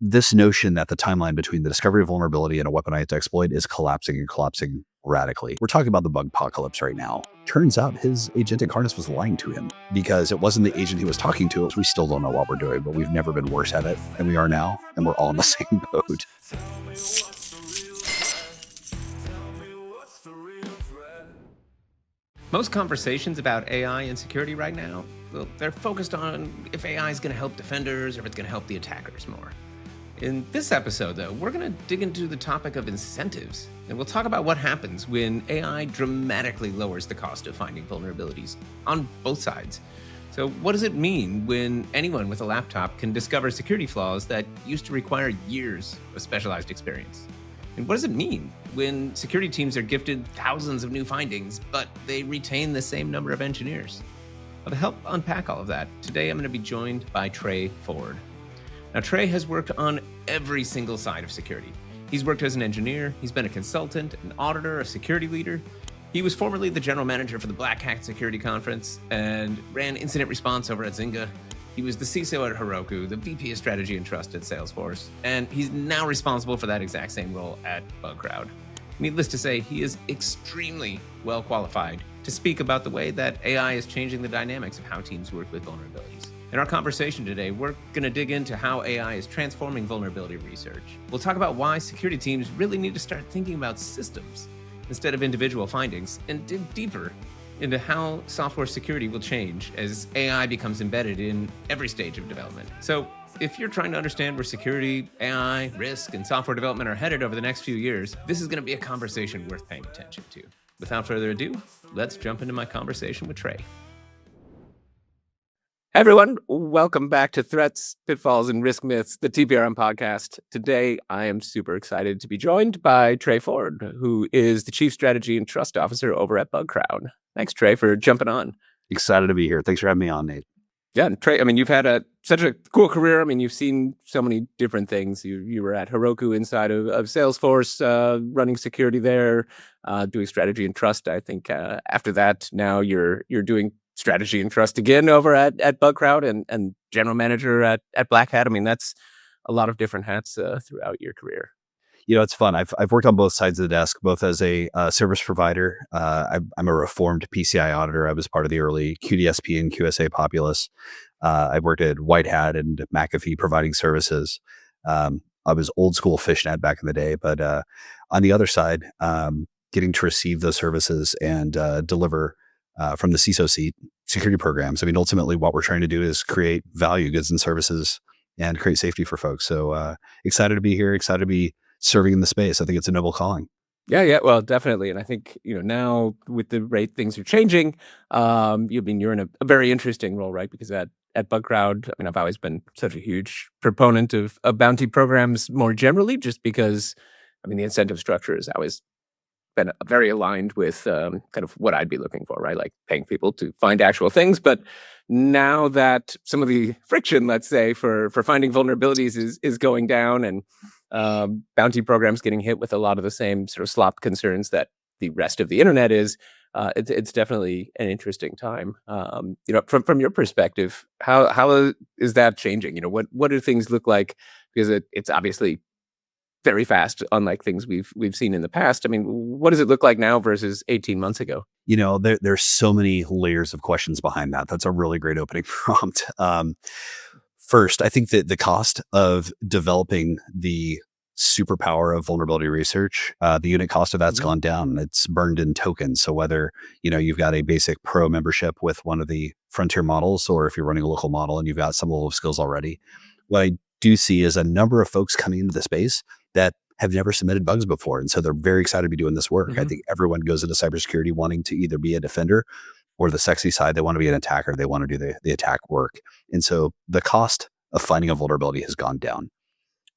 this notion that the timeline between the discovery of vulnerability and a weaponized exploit is collapsing radically. We're talking about the Bugpocalypse right now. Turns out his agentic harness was lying to him because it wasn't the agent he was talking to. We still don't know what we're doing, but we've never been worse at it than we are now, and we're all in the same boat. Most conversations about AI and security right now, well, they're focused on if AI is going to help defenders or if it's going to help the attackers more. In this episode, though, we're going to dig into the topic of incentives, and we'll talk about what happens when AI dramatically lowers the cost of finding vulnerabilities on both sides. So what does it mean when anyone with a laptop can discover security flaws that used to require years of specialized experience? And what does it mean when security teams are gifted thousands of new findings, but they retain the same number of engineers? Well, to help unpack all of that, today I'm going to be joined by Trey Ford. Now, Trey has worked on every single side of security. He's worked as an engineer, he's been a consultant, an auditor, a security leader. He was formerly the general manager for the Black Hat Security Conference and ran incident response over at Zynga. He was the CISO at Heroku, the VP of Strategy and Trust at Salesforce, and he's now responsible for that exact same role at Bugcrowd. Needless to say, he is extremely well qualified to speak about the way that AI is changing the dynamics of how teams work with vulnerabilities. In our conversation today, we're going to dig into how AI is transforming vulnerability research. We'll talk about why security teams really need to start thinking about systems instead of individual findings, and dig deeper into how software security will change as AI becomes embedded in every stage of development. So if you're trying to understand where security, AI, risk, and software development are headed over the next few years, this is going to be a conversation worth paying attention to. Without further ado, let's jump into my conversation with Trey. Hey everyone, welcome back to Threats, Pitfalls, and Risk Myths, the TPRM Podcast. Today, I am super excited to be joined by Trey Ford, who is the Chief Strategy and Trust Officer over at Bugcrowd. Thanks, Trey, for jumping on. Excited to be here. Thanks for having me on, Nate. Yeah, and Trey, I mean, you've had such a cool career. I mean, you've seen so many different things. You were at Heroku inside of Salesforce, running security there, doing strategy and trust. I think after that, now you're doing strategy and trust again over at Bugcrowd and general manager at Black Hat. I mean, that's a lot of different hats throughout your career. You know, it's fun. I've worked on both sides of the desk, both as a service provider. I'm a reformed PCI auditor. I was part of the early QDSP and QSA populace. I worked at White Hat and McAfee providing services. I was old school fishnet back in the day, but on the other side, getting to receive those services and deliver from the CISO seat security programs. I mean, ultimately, what we're trying to do is create value, goods and services, and create safety for folks. So excited to be here. Excited to be serving in the space. I think it's a noble calling. Yeah, well, definitely. And I think, now with the rate things are changing, you're in a very interesting role, right? Because at Bugcrowd, I mean, I've always been such a huge proponent of bounty programs more generally, just because, I mean, the incentive structure has always been very aligned with kind of what I'd be looking for, right? Like paying people to find actual things. But now that some of the friction, let's say, for finding vulnerabilities is going down, and bounty programs getting hit with a lot of the same sort of slop concerns that the rest of the internet is, it's definitely an interesting time. From your perspective, how is that changing? What do things look like? Because it's obviously very fast, unlike things we've seen in the past. I mean, what does it look like now versus 18 months ago? There's so many layers of questions behind that. That's a really great opening prompt. First, I think that the cost of developing the superpower of vulnerability research, the unit cost of that's gone down. It's burned in tokens. So whether, you've got a basic pro membership with one of the frontier models, or if you're running a local model and you've got some level of skills already, what I do see is a number of folks coming into the space that have never submitted bugs before. And so they're very excited to be doing this work. I think everyone goes into cybersecurity wanting to either be a defender or the sexy side. They want to be an attacker. They want to do the attack work. And so the cost of finding a vulnerability has gone down.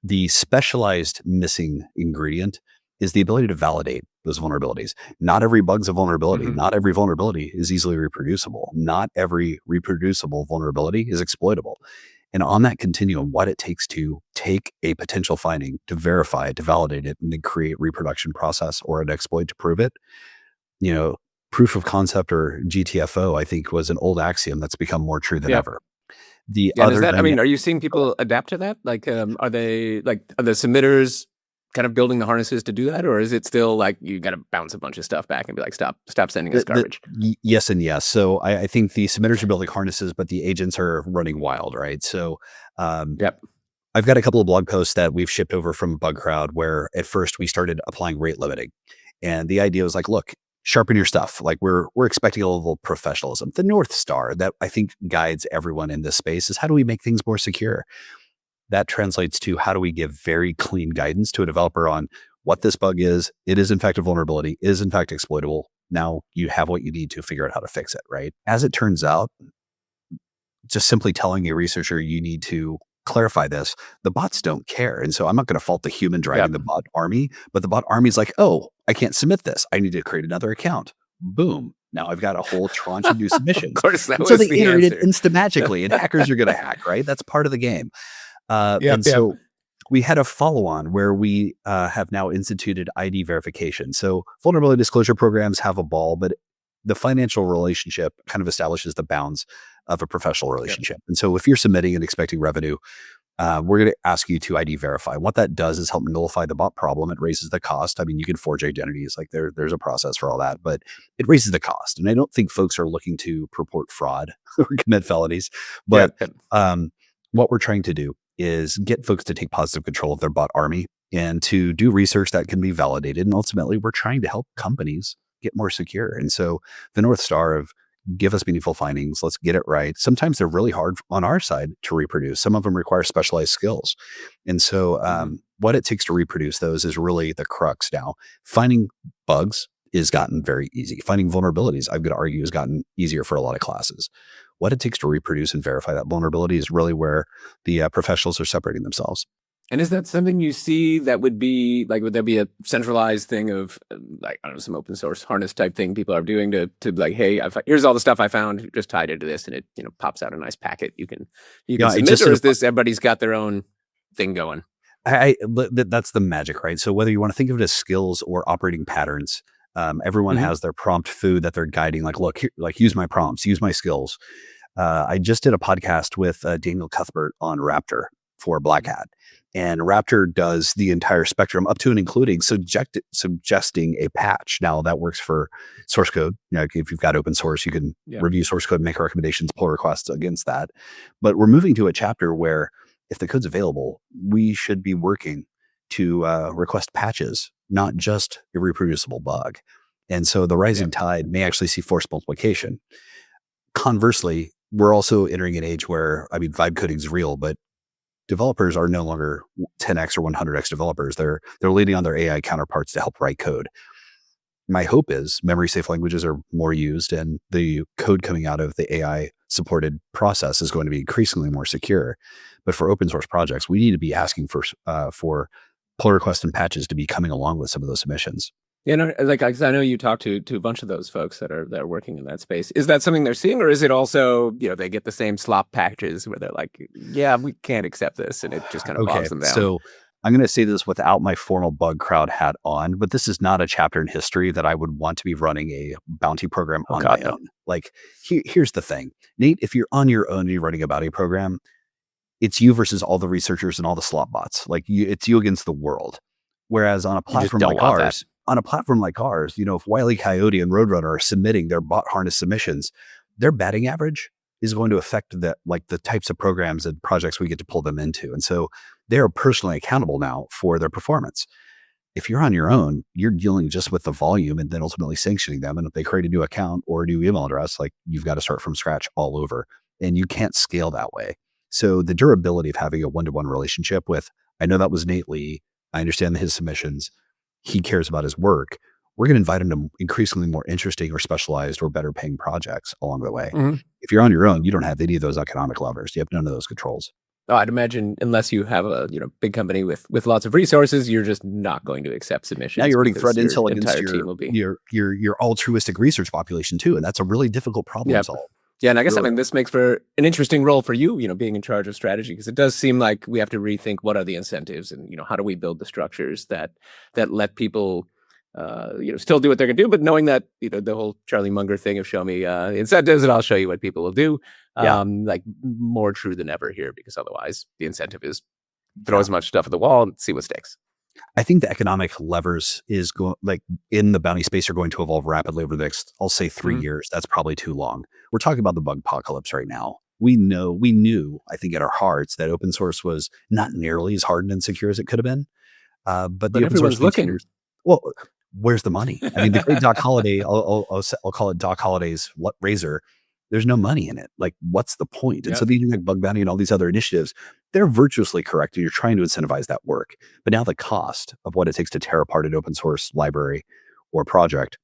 The specialized missing ingredient is the ability to validate those vulnerabilities. Not every bug's a vulnerability. Not every vulnerability is easily reproducible. Not every reproducible vulnerability is exploitable. And on that continuum, what it takes to take a potential finding, to verify it, to validate it, and then create reproduction process or an exploit to prove it, proof of concept, or GTFO, I think was an old axiom that's become more true than ever. The Yeah, and is other that, I dyna- mean, are you seeing people adapt to that? Like, are the submitters kind of building the harnesses to do that? Or is it still like, you got to bounce a bunch of stuff back and be like, stop sending us garbage? Yes and yes. So I think the submitters are building harnesses, but the agents are running wild, right? So Yep. I've got a couple of blog posts that we've shipped over from Bugcrowd where at first we started applying rate limiting. And the idea was like, look, sharpen your stuff. Like we're expecting a level of professionalism. The North Star that I think guides everyone in this space is how do we make things more secure? That translates to how do we give very clean guidance to a developer on what this bug is. It is in fact a vulnerability, is in fact exploitable. Now you have what you need to figure out how to fix it, right? As it turns out, just simply telling a researcher you need to clarify this, the bots don't care. And so I'm not going to fault the human driving the bot army, but the bot army is like, oh, I can't submit this. I need to create another account. Boom. Now I've got a whole tranche of new submissions. Of course, that was so they the iterated answer. instamagically, and hackers are going to hack, right? That's part of the game. So we had a follow-on where we have now instituted ID verification. So vulnerability disclosure programs have a ball, but the financial relationship kind of establishes the bounds of a professional relationship. And so if you're submitting and expecting revenue, we're going to ask you to ID verify. What that does is help nullify the bot problem. It raises the cost. I mean, you can forge identities, like there's a process for all that, but it raises the cost. And I don't think folks are looking to purport fraud or commit felonies. But what we're trying to do is get folks to take positive control of their bot army and to do research that can be validated. And ultimately, we're trying to help companies get more secure. And so the North Star of give us meaningful findings, let's get it right. Sometimes they're really hard on our side to reproduce. Some of them require specialized skills. And so what it takes to reproduce those is really the crux now. Finding bugs has gotten very easy. Finding vulnerabilities, I'm going to argue, has gotten easier for a lot of classes. What it takes to reproduce and verify that vulnerability is really where the professionals are separating themselves. And is that something you see that would be like, would there be a centralized thing of like, I don't know, some open source harness type thing people are doing to like, hey, here's all the stuff I found, just tied into this, and it, pops out a nice packet. You can submit, or is this everybody's got their own thing going? That's the magic, right? So whether you want to think of it as skills or operating patterns, everyone has their prompt food that they're guiding. Like, look, here, like use my prompts, use my skills. I just did a podcast with Daniel Cuthbert on Raptor for Black Hat. And Raptor does the entire spectrum up to and including suggesting a patch. Now that works for source code. If you've got open source, you can review source code, make recommendations, pull requests against that. But we're moving to a chapter where if the code's available, we should be working to request patches, not just a reproducible bug. And so the rising tide may actually see force multiplication. Conversely, we're also entering an age where, vibe coding is real, but developers are no longer 10x or 100x developers. They're leaning on their AI counterparts to help write code. My hope is memory safe languages are more used, and the code coming out of the AI supported process is going to be increasingly more secure. But for open source projects, we need to be asking for pull requests and patches to be coming along with some of those submissions. I know you talked to a bunch of those folks that are working in that space. Is that something they're seeing, or is it also, they get the same slop packages where they're like, yeah, we can't accept this, and it just kind of bogs them down? So I'm going to say this without my formal Bugcrowd hat on, but this is not a chapter in history that I would want to be running a bounty program on my own. Like, here's the thing, Nate, if you're on your own and you're running a bounty program, it's you versus all the researchers and all the slop bots. Like it's you against the world. Whereas on a platform like ours, if Wile E. Coyote and Roadrunner are submitting their bot harness submissions, their batting average is going to affect the types of programs and projects we get to pull them into. And so they're personally accountable now for their performance. If you're on your own, you're dealing just with the volume and then ultimately sanctioning them. And if they create a new account or a new email address, like you've got to start from scratch all over, and you can't scale that way. So the durability of having a one-to-one relationship with, I know that was Nate Lee, I understand his submissions, he cares about his work. We're going to invite him to increasingly more interesting or specialized or better paying projects along the way. Mm-hmm. If you're on your own, you don't have any of those economic levers. You have none of those controls. Oh, I'd imagine unless you have a big company with lots of resources, you're just not going to accept submissions. Now you're running threat intel against your altruistic research population too, and that's a really difficult problem to solve. Yeah, and I guess this makes for an interesting role for you, being in charge of strategy, because it does seem like we have to rethink what are the incentives and how do we build the structures that let people still do what they're going to do, but knowing that, the whole Charlie Munger thing of show me incentives and I'll show you what people will do, like more true than ever here, because otherwise the incentive is throw as much stuff at the wall and see what sticks. I think the economic levers in the bounty space are going to evolve rapidly over the next, I'll say 3 years. That's probably too long. We're talking about the Bugpocalypse right now. We knew, I think, in our hearts that open source was not nearly as hardened and secure as it could have been. But the open source looking. Well, where's the money? I mean, the great Doc Holliday, I'll call it Doc Holliday's razor. There's no money in it. Like, what's the point? And so these like Bug Bounty and all these other initiatives, they're virtuously correct. And you're trying to incentivize that work. But now the cost of what it takes to tear apart an open source library or project,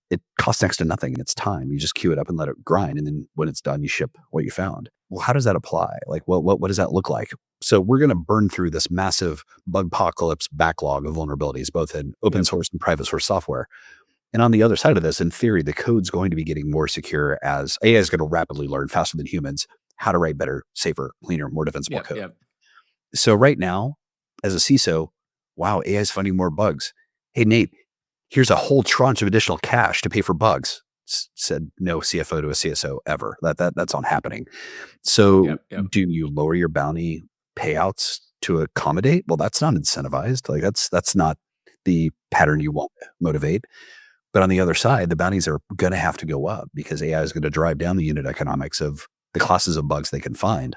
it costs next to nothing. It's time. You just queue it up and let it grind. And then when it's done, you ship what you found. Well, how does that apply? Like, what does that look like? So we're going to burn through this massive Bugpocalypse backlog of vulnerabilities, both in open source and private source software. And on the other side of this, in theory, the code's going to be getting more secure as AI is going to rapidly learn faster than humans how to write better, safer, cleaner, more defensible code. Yep. So right now, as a CISO, wow, AI is finding more bugs. Hey, Nate, here's a whole tranche of additional cash to pay for bugs. Said no CFO to a CISO ever. That's not happening. So do you lower your bounty payouts to accommodate? Well, that's not incentivized. Like that's not the pattern you want to motivate. But on the other side, the bounties are going to have to go up because AI is going to drive down the unit economics of the classes of bugs they can find.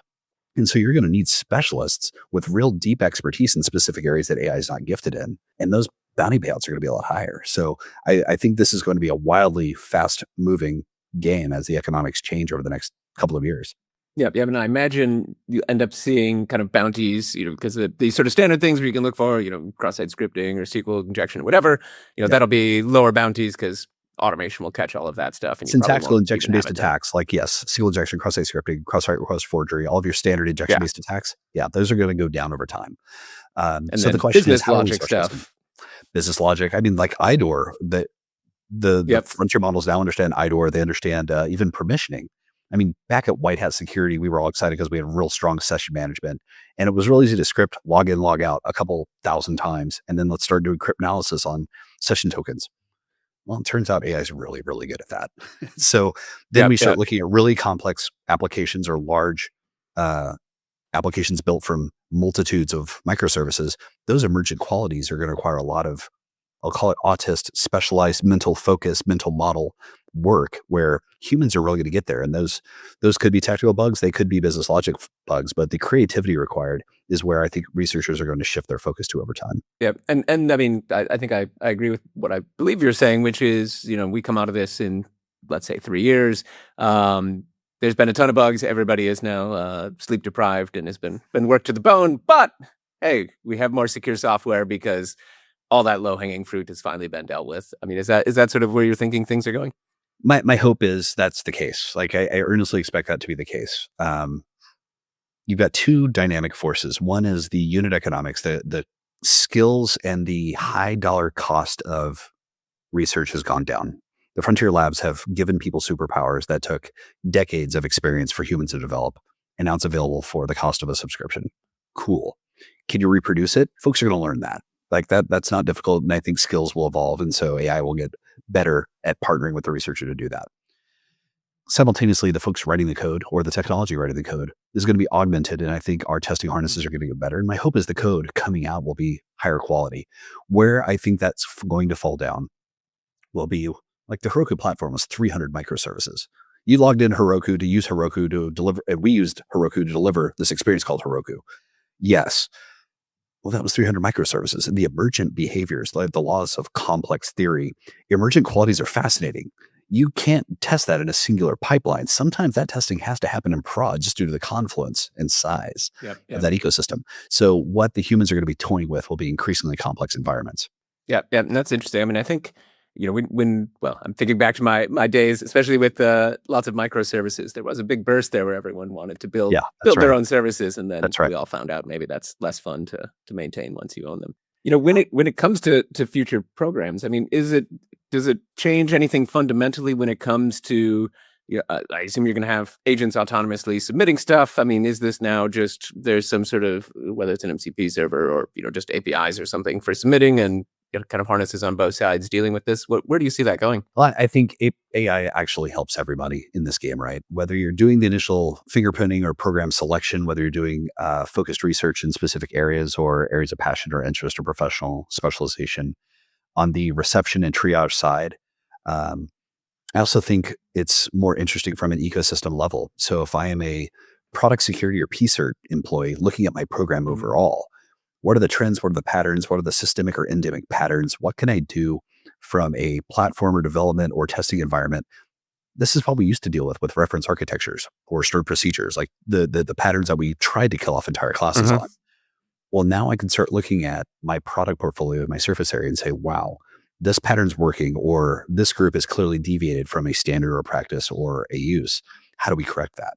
And so you're going to need specialists with real deep expertise in specific areas that AI is not gifted in. And those bounty payouts are going to be a lot higher. So I think this is going to be a wildly fast moving game as the economics change over the next couple of years. Yeah, and I imagine you end up seeing kind of bounties, because these sort of standard things where you can look for, cross-site scripting or SQL injection or whatever, that'll be lower bounties because automation will catch all of that stuff. And syntactical injection-based attacks, like SQL injection, cross-site scripting, cross-site request forgery, all of your standard injection-based attacks, those are going to go down over time. And so the question is, how logic stuff. Business logic. I mean, like IDOR, the frontier models now understand IDOR. They understand even permissioning. I mean, back at White Hat Security, we were all excited because we had real strong session management. And it was real easy to script log in, log out a couple thousand times. And then let's start doing cryptanalysis on session tokens. Well, it turns out AI is really, really good at that. So then we start looking at really complex applications or large applications built from multitudes of microservices. Those emergent qualities are going to require a lot of, I'll call it autist, specialized mental focus, mental model work where humans are really going to get there. And those could be technical bugs. They could be business logic bugs, but the creativity required is where I think researchers are going to shift their focus to over time. Yeah. And I mean, I think I agree with what I believe you're saying, which is, we come out of this in, let's say, 3 years. There's been a ton of bugs. Everybody is now sleep deprived and has been worked to the bone. But hey, we have more secure software because all that low-hanging fruit has finally been dealt with. I mean, is that sort of where you're thinking things are going? My hope is that's the case. Like I earnestly expect that to be the case. You've got two dynamic forces. One is the unit economics, the skills and the high dollar cost of research has gone down. The frontier labs have given people superpowers that took decades of experience for humans to develop, and now it's available for the cost of a subscription. Cool. Can you reproduce it? Folks are going to learn that. Like that's not difficult. And I think skills will evolve. And so AI will get better at partnering with the researcher to do that. Simultaneously, the folks writing the code or the technology writing the code is going to be augmented. And I think our testing harnesses are going to get better. And my hope is the code coming out will be higher quality. Where I think that's going to fall down will be like the Heroku platform was 300 microservices. You logged in Heroku to use Heroku to deliver, and we used Heroku to deliver this experience called Heroku. Yes. Well, that was 300 microservices, and the emergent behaviors, like the laws of complex theory, emergent qualities are fascinating. You can't test that in a singular pipeline. Sometimes that testing has to happen in prod just due to the confluence and size of that ecosystem. So what the humans are going to be toying with will be increasingly complex environments. Yeah, and that's interesting. I mean, I think, when I'm thinking back to my days, especially with lots of microservices, there was a big burst there where everyone wanted to build their own services, and then we all found out maybe that's less fun to maintain once you own them. When it comes to future programs, I mean, does it change anything fundamentally when it comes to? I assume you're going to have agents autonomously submitting stuff. I mean, is this now just there's some sort of, whether it's an MCP server or just APIs or something for submitting, and it kind of harnesses on both sides dealing with this. Where do you see that going? Well, I think AI actually helps everybody in this game, right? Whether you're doing the initial fingerprinting or program selection, whether you're doing focused research in specific areas or areas of passion or interest or professional specialization, on the reception and triage side, I also think it's more interesting from an ecosystem level. So if I am a product security or PCERT employee looking at my program overall, what are the trends? What are the patterns? What are the systemic or endemic patterns? What can I do from a platform or development or testing environment? This is what we used to deal with reference architectures or stored procedures, like the patterns that we tried to kill off entire classes on. Well, now I can start looking at my product portfolio, my surface area, and say, wow, this pattern's working, or this group is clearly deviated from a standard or practice or a use. How do we correct that?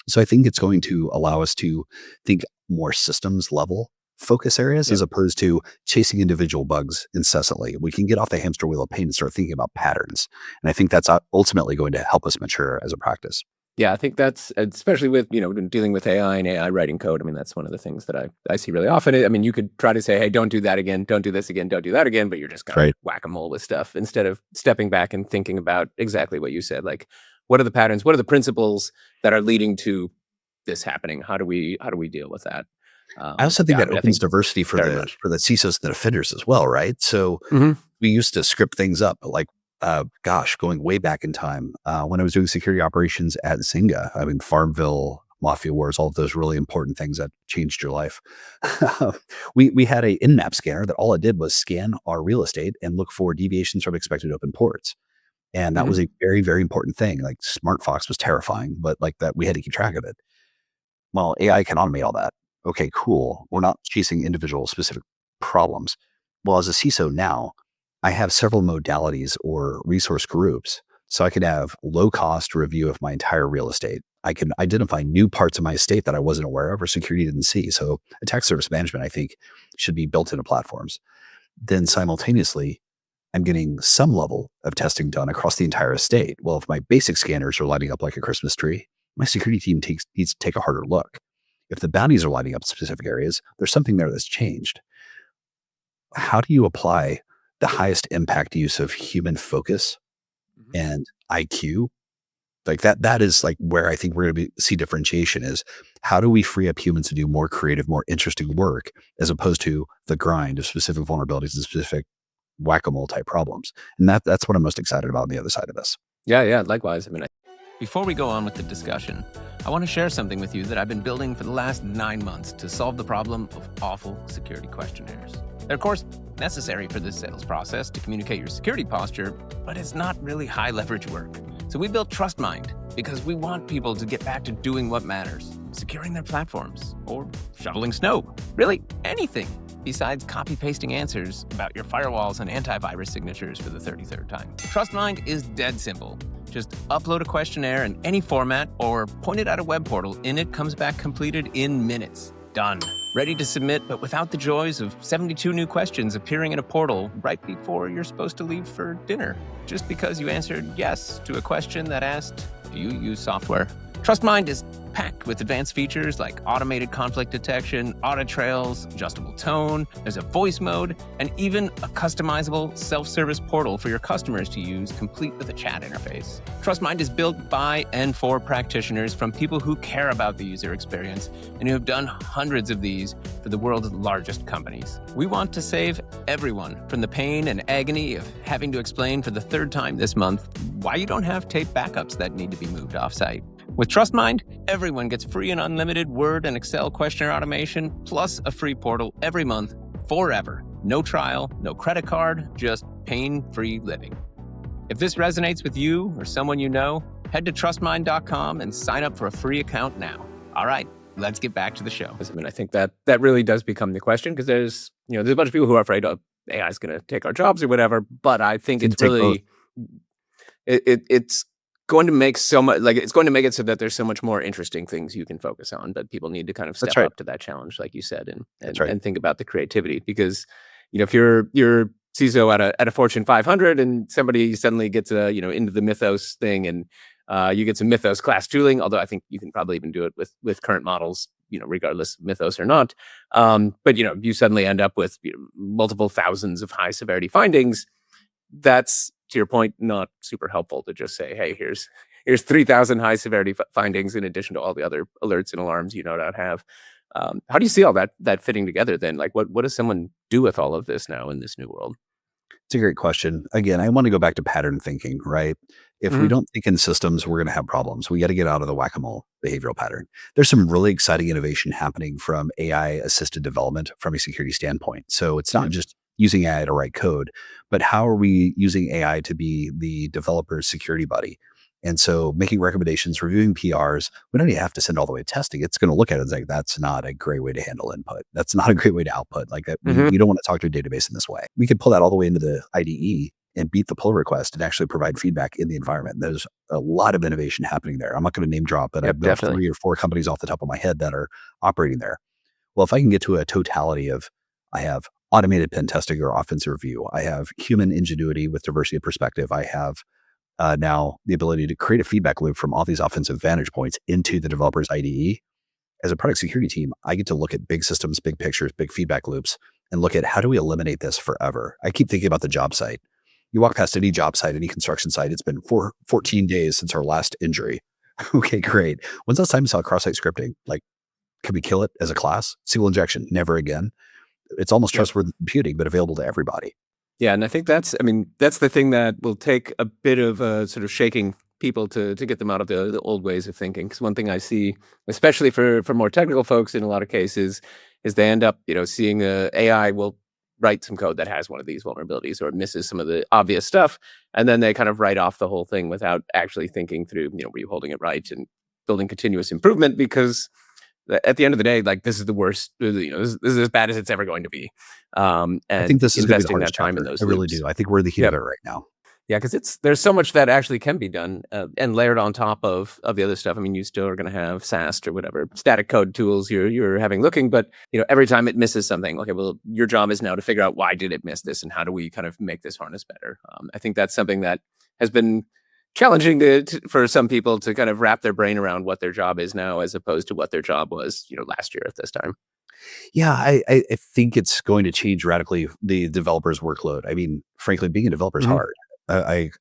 So I think it's going to allow us to think more systems level focus areas as opposed to chasing individual bugs incessantly. We can get off the hamster wheel of pain and start thinking about patterns. And I think that's ultimately going to help us mature as a practice. Yeah, I think that's, especially with, dealing with AI and AI writing code. I mean, that's one of the things that I see really often. I mean, you could try to say, hey, don't do that again. Don't do this again. Don't do that again. But you're just kind of whack-a-mole with stuff instead of stepping back and thinking about exactly what you said. Like, what are the patterns? What are the principles that are leading to this happening? How do we deal with that? I also think that opens diversity for the CISOs and the defenders as well, right? So we used to script things up, like, going way back in time, when I was doing security operations at Zynga, I mean, Farmville, Mafia Wars, all of those really important things that changed your life. We had a in-map scanner that all it did was scan our real estate and look for deviations from expected open ports. And that was a very, very important thing. Like SmartFox was terrifying, but like that, we had to keep track of it. Well, AI can automate all that. Okay, cool. We're not chasing individual specific problems. Well, as a CISO now, I have several modalities or resource groups. So I can have low cost review of my entire real estate. I can identify new parts of my estate that I wasn't aware of or security didn't see. So attack surface management, I think, should be built into platforms. Then simultaneously, I'm getting some level of testing done across the entire estate. Well, if my basic scanners are lighting up like a Christmas tree, my security team needs to take a harder look. If the bounties are lighting up specific areas, there's something there that's changed. How do you apply the highest impact use of human focus and IQ? Like that is like where I think we're going to see differentiation is how do we free up humans to do more creative, more interesting work as opposed to the grind of specific vulnerabilities and specific whack-a-mole type problems. And that's what I'm most excited about on the other side of this. Yeah. Likewise. I mean, Before we go on with the discussion, I want to share something with you that I've been building for the last 9 months to solve the problem of awful security questionnaires. They're, of course, necessary for this sales process to communicate your security posture, but it's not really high leverage work. So we built TrustMind because we want people to get back to doing what matters, securing their platforms or shoveling snow, really anything besides copy-pasting answers about your firewalls and antivirus signatures for the 33rd time. TrustMind is dead simple. Just upload a questionnaire in any format or point it at a web portal and it comes back completed in minutes. Done. Ready to submit, but without the joys of 72 new questions appearing in a portal right before you're supposed to leave for dinner, just because you answered yes to a question that asked, do you use software? TrustMind is packed with advanced features like automated conflict detection, audit trails, adjustable tone, there's a voice mode, and even a customizable self-service portal for your customers to use, complete with a chat interface. TrustMind is built by and for practitioners from people who care about the user experience and who have done hundreds of these for the world's largest companies. We want to save everyone from the pain and agony of having to explain for the 3rd time this month why you don't have tape backups that need to be moved off-site. With TrustMind, everyone gets free and unlimited Word and Excel questionnaire automation, plus a free portal every month, forever. No trial, no credit card, just pain-free living. If this resonates with you or someone you know, head to trustmind.com and sign up for a free account now. All right, let's get back to the show. I mean, I think that really does become the question because there's a bunch of people who are afraid of AI is going to take our jobs or whatever, but I think it's really, it's going to make so much, like it's going to make it so that there's so much more interesting things you can focus on, but people need to kind of step up to that challenge, like you said, and think about the creativity because, if you're CISO at a Fortune 500 and somebody suddenly gets into the Mythos thing and you get some Mythos class tooling, although I think you can probably even do it with current models regardless of mythos or not. But you suddenly end up with multiple thousands of high severity findings. That's, to your point, not super helpful to just say, hey, here's 3,000 high severity findings in addition to all the other alerts and alarms you no doubt have. How do you see all that fitting together then? Like, what does someone do with all of this now in this new world? It's a great question. Again, I want to go back to pattern thinking, right? If we don't think in systems, we're going to have problems. We got to get out of the whack-a-mole behavioral pattern. There's some really exciting innovation happening from AI assisted development from a security standpoint. So it's not just using AI to write code, but how are we using AI to be the developer's security buddy? And so making recommendations, reviewing PRs, we don't even have to send all the way to testing. It's going to look at it and say, that's not a great way to handle input. That's not a great way to output. Like that, we don't want to talk to a database in this way. We could pull that all the way into the IDE and beat the pull request and actually provide feedback in the environment. There's a lot of innovation happening there. I'm not going to name drop, but I've got 3 or 4 companies off the top of my head that are operating there. Well, if I can get to a totality of, I have automated pen testing or offensive review, I have human ingenuity with diversity of perspective, I have now the ability to create a feedback loop from all these offensive vantage points into the developer's IDE. As a product security team, I get to look at big systems, big pictures, big feedback loops, and look at how do we eliminate this forever? I keep thinking about the job site. You walk past any job site, any construction site, it's been 14 days since our last injury. Okay, great. When's the last time you saw cross-site scripting? Like, can we kill it as a class? SQL injection, never again. It's almost trustworthy computing, but available to everybody. Yeah, and I think that's the thing that will take a bit of sort of shaking people to get them out of the old ways of thinking. Because one thing I see, especially for more technical folks in a lot of cases, is they end up, seeing AI will write some code that has one of these vulnerabilities or misses some of the obvious stuff, and then they kind of write off the whole thing without actually thinking through, were you holding it right and building continuous improvement, because at the end of the day, like, this is the worst, this is as bad as it's ever going to be. And I think this is investing that time in those I really loops. do. I think we're the heat of it right now. Yeah, because there's so much that actually can be done and layered on top of the other stuff. I mean, you still are going to have SAST or whatever static code tools you're having looking, but every time it misses something, okay, well, your job is now to figure out why did it miss this and how do we kind of make this harness better. I think that's something that has been challenging for some people to kind of wrap their brain around what their job is now, as opposed to what their job was last year at this time. Yeah, I think it's going to change radically the developer's workload. I mean, frankly, being a developer is hard. I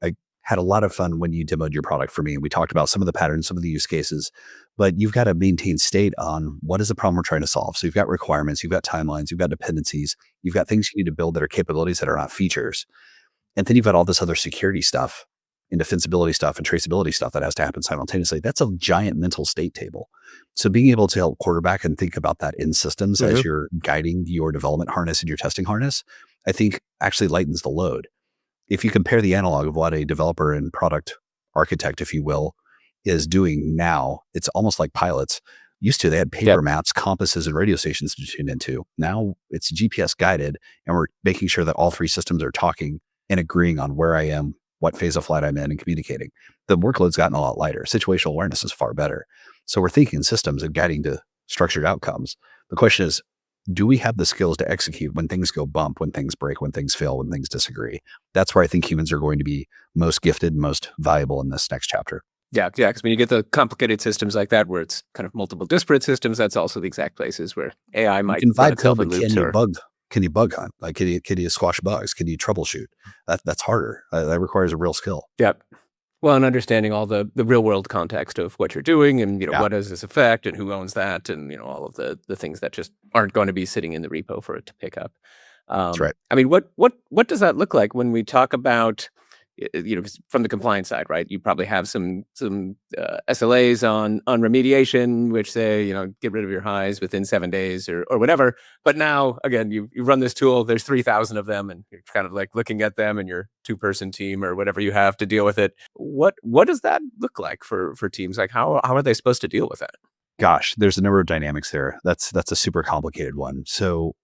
had a lot of fun when you demoed your product for me, and we talked about some of the patterns, some of the use cases, but you've got to maintain state on what is the problem we're trying to solve. So you've got requirements, you've got timelines, you've got dependencies, you've got things you need to build that are capabilities that are not features. And then you've got all this other security stuff and defensibility stuff and traceability stuff that has to happen simultaneously. That's a giant mental state table. So being able to help quarterback and think about that in systems as you're guiding your development harness and your testing harness, I think actually lightens the load. If you compare the analog of what a developer and product architect, if you will, is doing now, it's almost like pilots. Used to, they had paper maps, compasses, and radio stations to tune into. Now it's GPS guided, and we're making sure that all 3 systems are talking and agreeing on where I am, what phase of flight I'm in, and communicating. The workload's gotten a lot lighter. Situational awareness is far better. So we're thinking systems and guiding to structured outcomes. The question is, do we have the skills to execute when things go bump, when things break, when things fail, when things disagree? That's where I think humans are going to be most gifted, most valuable in this next chapter. Yeah, because when you get the complicated systems like that, where it's kind of multiple disparate systems, that's also the exact places where AI might you can vibe code, but loops. Can you bug hunt? Like, can you squash bugs? Can you troubleshoot? That's harder. That requires a real skill. Yep. Well, and understanding all the real world context of what you're doing, and what does this affect, and who owns that, and all of the things that just aren't going to be sitting in the repo for it to pick up. That's right. I mean, what does that look like when we talk about, 'cause from the compliance side, right? You probably have some SLAs on remediation, which say get rid of your highs within 7 days or whatever. But now again, you run this tool. There's 3,000 of them, and you're kind of like looking at them and your 2-person team or whatever you have to deal with it. What does that look like for teams? Like how are they supposed to deal with that? Gosh, there's a number of dynamics there. That's a super complicated one. So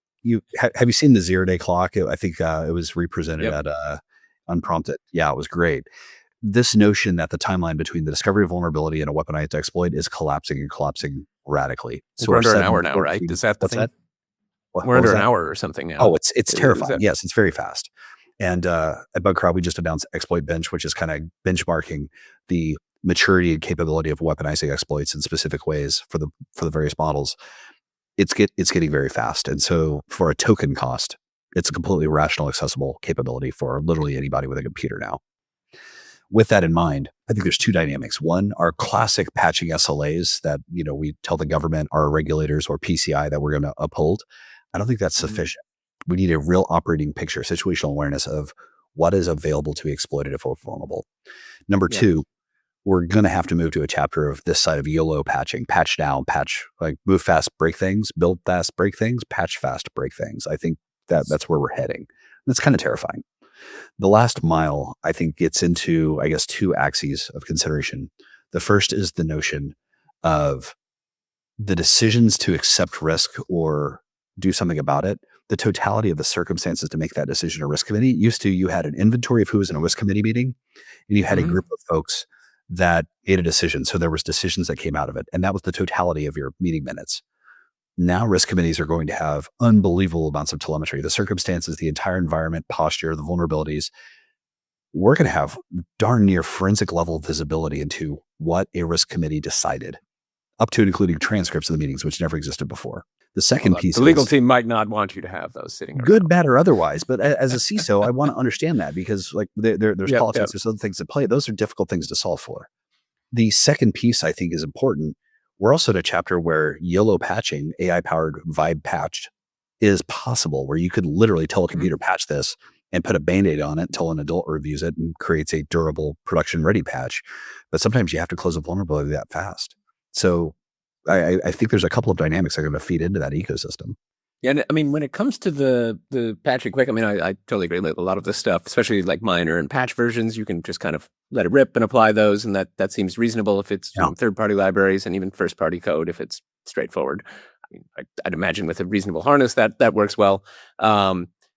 have you seen the 0-day clock? I think it was represented at Unprompted. Yeah, it was great. This notion that the timeline between the discovery of vulnerability and a weaponized exploit is collapsing radically. So we're under an hour now, right? Is that the thing? We're under an hour or something now. Oh, it's terrifying. Yes, it's very fast. And at Bugcrowd, we just announced Exploit Bench, which is kind of benchmarking the maturity and capability of weaponizing exploits in specific ways for the various models, it's getting very fast. And so for a token cost, it's a completely rational, accessible capability for literally anybody with a computer now. With that in mind, I think there's two dynamics. One, our classic patching SLAs that, we tell the government, our regulators, or PCI that we're going to uphold. I don't think that's sufficient. We need a real operating picture, situational awareness of what is available to be exploited if we're vulnerable. Number two, we're going to have to move to a chapter of this side of YOLO patching, patch down, patch, like move fast, break things, build fast, break things, patch fast, break things. I think that's where we're heading. That's kind of terrifying. The last mile, I think, gets into, I guess, two axes of consideration. The first is the notion of the decisions to accept risk or do something about it. The totality of the circumstances to make that decision. A risk committee used to, you had an inventory of who was in a risk committee meeting, and you had a group of folks that made a decision. So there was decisions that came out of it, and that was the totality of your meeting minutes. Now risk committees are going to have unbelievable amounts of telemetry, the circumstances, the entire environment, posture, the vulnerabilities. We're going to have darn near forensic level visibility into what a risk committee decided, up to and including transcripts of the meetings, which never existed before. The second piece, the legal team might not want you to have those sitting around. Good, bad, or otherwise. But as a CISO, I want to understand that, because like there's politics, there's other things at play. Those are difficult things to solve for. The second piece I think is important. We're also at a chapter where YOLO patching, AI-powered vibe patched, is possible, where you could literally tell a computer patch this and put a Band-Aid on it until an adult reviews it and creates a durable production-ready patch. But sometimes you have to close a vulnerability that fast. So I think there's a couple of dynamics that are going to feed into that ecosystem. Yeah, and I mean, when it comes to the patching quick, I mean, I totally agree with a lot of this stuff, especially like minor and patch versions. You can just kind of let it rip and apply those, and that seems reasonable if it's third-party libraries, and even first-party code if it's straightforward. I mean, I'd imagine with a reasonable harness that works well.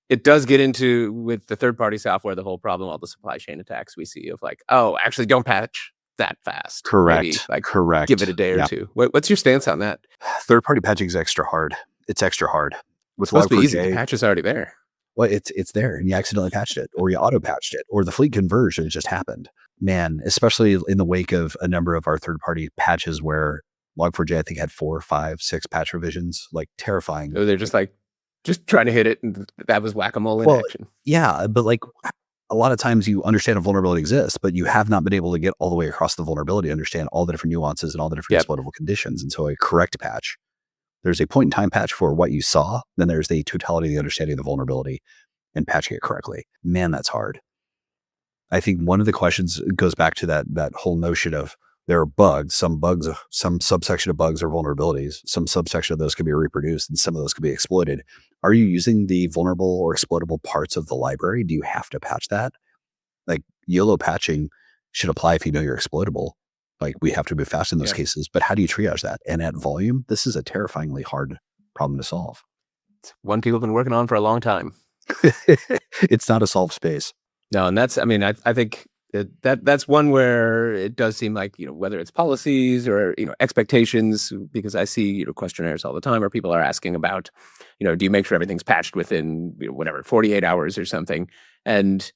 It does get into, with the third-party software, the whole problem, all the supply chain attacks we see of like, oh, actually don't patch that fast. Correct. Maybe, Correct. Give it a day or two. What's your stance on that? Third-party patching is extra hard. It's extra hard. It's supposed to be easy. The patch is already there. Well, it's there, and you accidentally patched it, or you auto-patched it, or the fleet conversion just happened. Man, especially in the wake of a number of our third-party patches where Log4j, I think, had 4, 5, 6 patch revisions, like terrifying. So they're just trying to hit it, and that was whack-a-mole in action. Yeah, but like a lot of times you understand a vulnerability exists, but you have not been able to get all the way across the vulnerability, understand all the different nuances and all the different exploitable conditions. And so a correct patch, there's a point in time patch for what you saw, then there's the totality of the understanding of the vulnerability and patching it correctly. Man, that's hard. I think one of the questions goes back to that whole notion of there are bugs, some subsection of bugs or vulnerabilities, some subsection of those can be reproduced and some of those can be exploited. Are you using the vulnerable or exploitable parts of the library? Do you have to patch that? Like YOLO patching should apply if you know you're exploitable. Like we have to move fast in those cases, but how do you triage that? And at volume, this is a terrifyingly hard problem to solve. It's one people have been working on for a long time. It's not a solved space. No, and that's, I mean, I think that's one where it does seem like, whether it's policies or, expectations, because I see, questionnaires all the time where people are asking about, do you make sure everything's patched within, 48 hours or something? And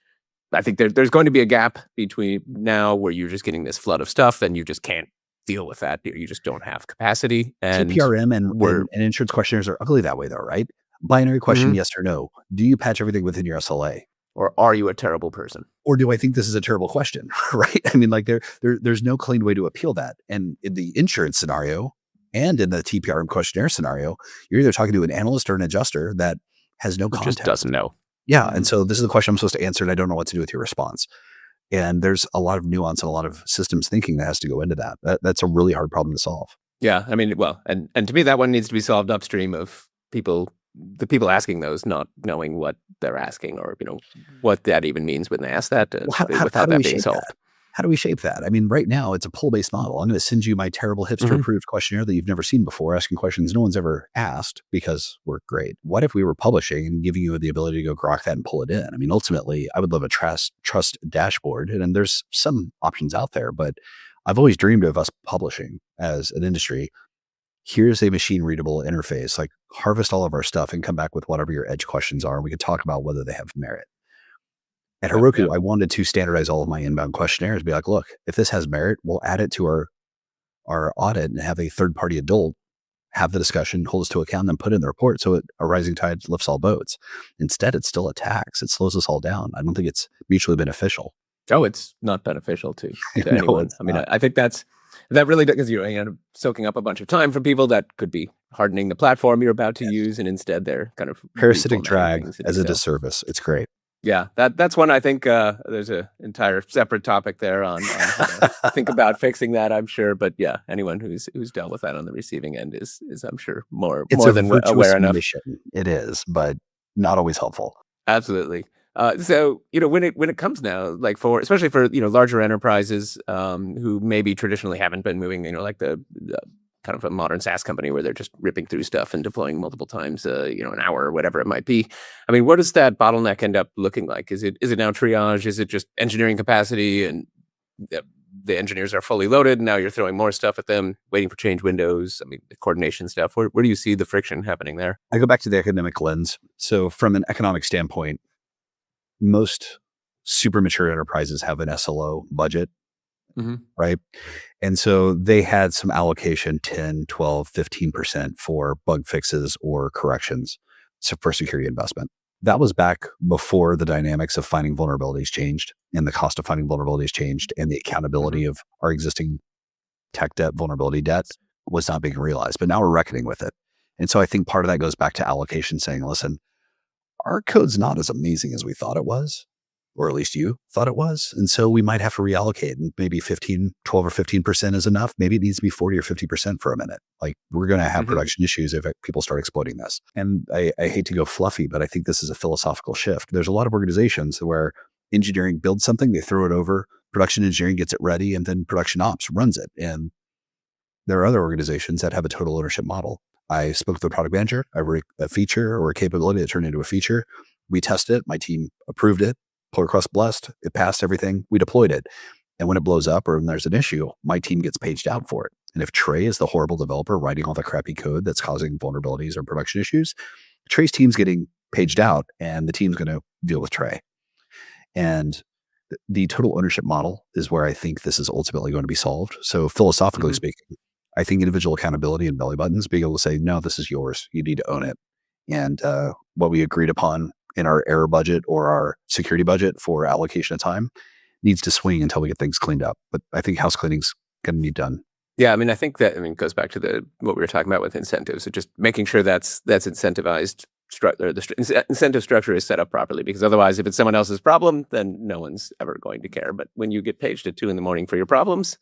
I think there's going to be a gap between now where you're just getting this flood of stuff and you just can't deal with that. You just don't have capacity. And TPRM and insurance questionnaires are ugly that way though, right? Binary question, yes or no. Do you patch everything within your SLA? Or are you a terrible person? Or do I think this is a terrible question, right? I mean, like there's no clean way to appeal that. And in the insurance scenario and in the TPRM questionnaire scenario, you're either talking to an analyst or an adjuster that has no context. Just doesn't know. Yeah. And so this is the question I'm supposed to answer, and I don't know what to do with your response. And there's a lot of nuance and a lot of systems thinking that has to go into that. That's a really hard problem to solve. Yeah. I mean, well, and to me, that one needs to be solved upstream of the people asking those not knowing what they're asking, or what that even means when they ask that, without that being solved. How do we shape that? I mean, right now it's a pull-based model. I'm going to send you my terrible hipster-approved questionnaire that you've never seen before, asking questions no one's ever asked because we're great. What if we were publishing and giving you the ability to go grok that and pull it in? I mean, ultimately, I would love a trust dashboard, and there's some options out there, but I've always dreamed of us publishing as an industry. Here's a machine readable interface, like harvest all of our stuff and come back with whatever your edge questions are. And we could talk about whether they have merit. At Heroku, I wanted to standardize all of my inbound questionnaires, be like, look, if this has merit, we'll add it to our audit and have a third-party adult have the discussion, hold us to account, and then put in the report so a rising tide lifts all boats. Instead, it's still a tax. It slows us all down. I don't think it's mutually beneficial. Oh, it's not beneficial to No, anyone. it's I mean, not. I think that really does, because you end up soaking up a bunch of time from people that could be hardening the platform you're about to use, and instead they're kind of Parasitic reformatting drag things as a disservice. It's great. Yeah, that's one. I think there's an entire separate topic there on how to think about fixing that, I'm sure. But yeah, anyone who's dealt with that on the receiving end is I'm sure more than aware enough. Mission. It is, but not always helpful. Absolutely. So when it comes now, like especially for larger enterprises who maybe traditionally haven't been moving, like the kind of a modern SaaS company where they're just ripping through stuff and deploying multiple times, an hour or whatever it might be. I mean, what does that bottleneck end up looking like? Is it now triage? Is it just engineering capacity and the engineers are fully loaded? And now you're throwing more stuff at them, waiting for change windows. I mean, the coordination stuff. Where do you see the friction happening there? I go back to the academic lens. So from an economic standpoint, most super mature enterprises have an SLO budget, right? And so they had some allocation, 10, 12, 15% for bug fixes or corrections for security investment. That was back before the dynamics of finding vulnerabilities changed and the cost of finding vulnerabilities changed and the accountability of our existing tech debt, vulnerability debt was not being realized. But now we're reckoning with it. And so I think part of that goes back to allocation saying, listen, our code's not as amazing as we thought it was, or at least you thought it was. And so we might have to reallocate, and maybe 12 or 15% is enough. Maybe it needs to be 40 or 50% for a minute. Like, we're going to have production issues if people start exploiting this. And I hate to go fluffy, but I think this is a philosophical shift. There's a lot of organizations where engineering builds something, they throw it over, production engineering gets it ready, and then production ops runs it. And there are other organizations that have a total ownership model. I spoke with the product manager. I wrote a feature or a capability that turned into a feature. We tested it. My team approved it. Pull request blessed. It passed everything. We deployed it. And when it blows up or when there's an issue, my team gets paged out for it. And if Trey is the horrible developer writing all the crappy code that's causing vulnerabilities or production issues, Trey's team's getting paged out and the team's going to deal with Trey. And the total ownership model is where I think this is ultimately going to be solved. So philosophically speaking, I think individual accountability and belly buttons, being able to say, no, this is yours. You need to own it. And what we agreed upon in our error budget or our security budget for allocation of time needs to swing until we get things cleaned up. But I think house cleaning's going to need done. Yeah, I mean, I think that it goes back to what we were talking about with incentives. So just making sure that's incentivized. The incentive structure is set up properly, because otherwise, if it's someone else's problem, then no one's ever going to care. But when you get paged at 2 a.m. for your problems,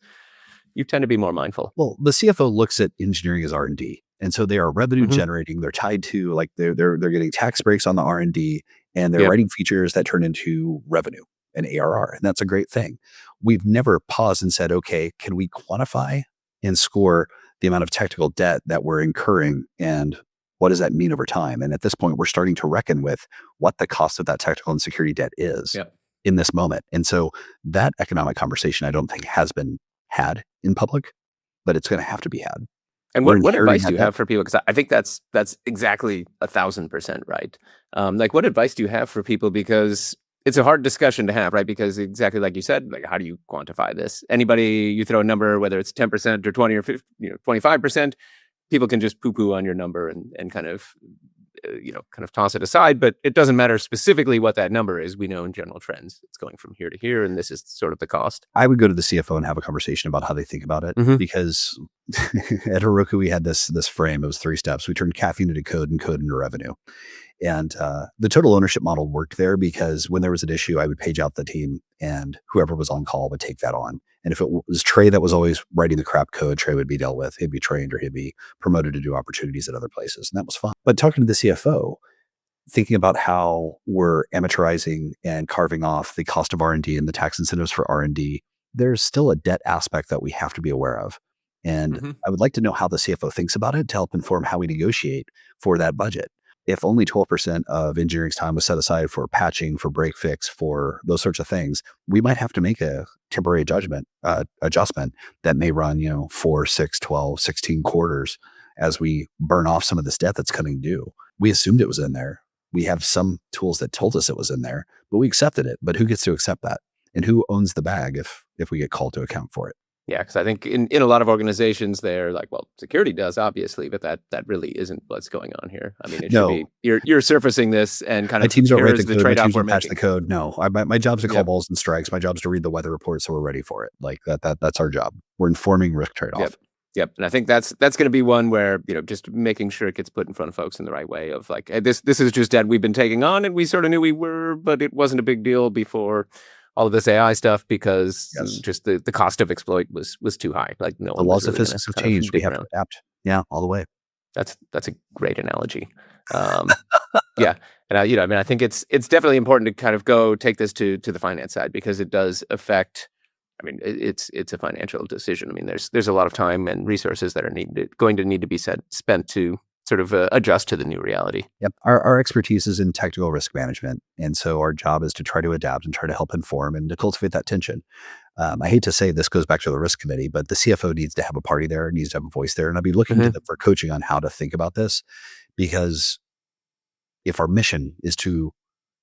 you tend to be more mindful. Well, the CFO looks at engineering as R&D. And so they are revenue generating. They're tied to, like, they're getting tax breaks on the R&D, and they're writing features that turn into revenue and ARR. And that's a great thing. We've never paused and said, okay, can we quantify and score the amount of technical debt that we're incurring, and what does that mean over time? And at this point, we're starting to reckon with what the cost of that technical and security debt is in this moment. And so that economic conversation, I don't think has been had in public, but it's going to have to be had. And what advice do you have for people? Because I think that's exactly 1,000% right. Like, what advice do you have for people? Because it's a hard discussion to have, right? Because exactly like you said, like, how do you quantify this? Anybody, you throw a number, whether it's 10% or 20 or 50, 25%, people can just poo-poo on your number and kind of toss it aside. But it doesn't matter specifically what that number is. We know in general trends, it's going from here to here, and this is sort of the cost. I would go to the CFO and have a conversation about how they think about it, because at Heroku, we had this frame. It was 3 steps. We turned caffeine into code and code into revenue. And the total ownership model worked there because when there was an issue, I would page out the team, and whoever was on call would take that on. And if it was Trey that was always writing the crap code, Trey would be dealt with. He'd be trained, or he'd be promoted to do opportunities at other places. And that was fun. But talking to the CFO, thinking about how we're amateurizing and carving off the cost of R&D and the tax incentives for R&D, there's still a debt aspect that we have to be aware of. And I would like to know how the CFO thinks about it to help inform how we negotiate for that budget. If only 12% of engineering's time was set aside for patching, for break fix, for those sorts of things, we might have to make a temporary adjustment that may run, 4, 6, 12, 16 quarters as we burn off some of this debt that's coming due. We assumed it was in there. We have some tools that told us it was in there, but we accepted it. But who gets to accept that? And who owns the bag if we get called to account for it? Yeah, because I think in a lot of organizations, they're like, well, security does, obviously, but that really isn't what's going on here. I mean, it should be, you're surfacing this and kind My of, teams don't write here's the the code. My trade-off teams we're don't patch making. the code. No, my job's to call Yep. balls and strikes. My job's to read the weather report, so we're ready for it. Like that's our job. We're informing risk trade-off. Yep. And I think that's going to be one where, just making sure it gets put in front of folks in the right way of like, hey, this is just debt we've been taking on and we sort of knew we were, but it wasn't a big deal before all of this AI stuff because just the cost of exploit was too high. Like no, the laws of physics have changed. We have to adapt. Yeah, all the way. That's a great analogy. Yeah, and I think it's definitely important to kind of go take this to the finance side because it does affect. I mean, it's a financial decision. I mean, there's a lot of time and resources that are going to need to be spent to sort of adjust to the new reality. Yep. Our expertise is in technical risk management. And so our job is to try to adapt and try to help inform and to cultivate that tension. I hate to say this goes back to the risk committee, but the CFO needs to have a party there, needs to have a voice there. And I'd be looking to them for coaching on how to think about this, because if our mission is to